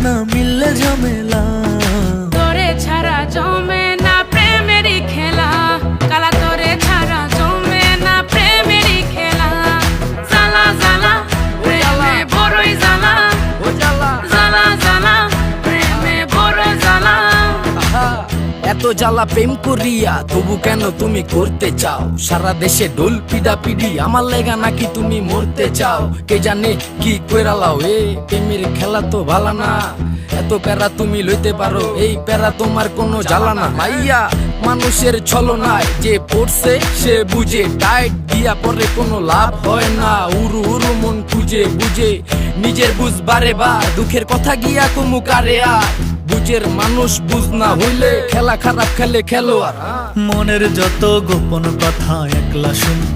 না মিললে ঝামেলা। তোরে ছাড়া জমে না প্রেমেরই খেলা, কালা তোরে ছাড়া জমে না প্রেমেরই খেলা। জ্বালা জ্বালা প্রেমে বড়ই জ্বালা, জ্বালা জ্বালা প্রেমে বড় জ্বালা। এত জ্বালা প্রেম করিয়া তবু কেন তুমি করতে চাও? সারা দেশে ঢোল পিডা পিডি, আমার লেগা নাকি তুমি মরতে চাও? কে জানে কি কইরালাও, এ প্রেমের খেলা তো ভালো না। এত প্যারা তুমি লইতে পারো, এই প্যারা তোমার কোনো জ্বালা না। মাইয়া মানুষের ছলনায় যে পড়ছে সে বুঝে, টাইট দিয়া পরে কোনো লাভ হয় না। উরু উরু মন খুঁজে বুঝে নিজের বুঝ বারে বা, দুঃখের কথা গিয়া কুমু কারে আর। বুঝের মানুষ বুঝ না হইলে খেলা খারাপ খেলে খেলোয়াড়। মনের যত গোপন কথা একলা শুন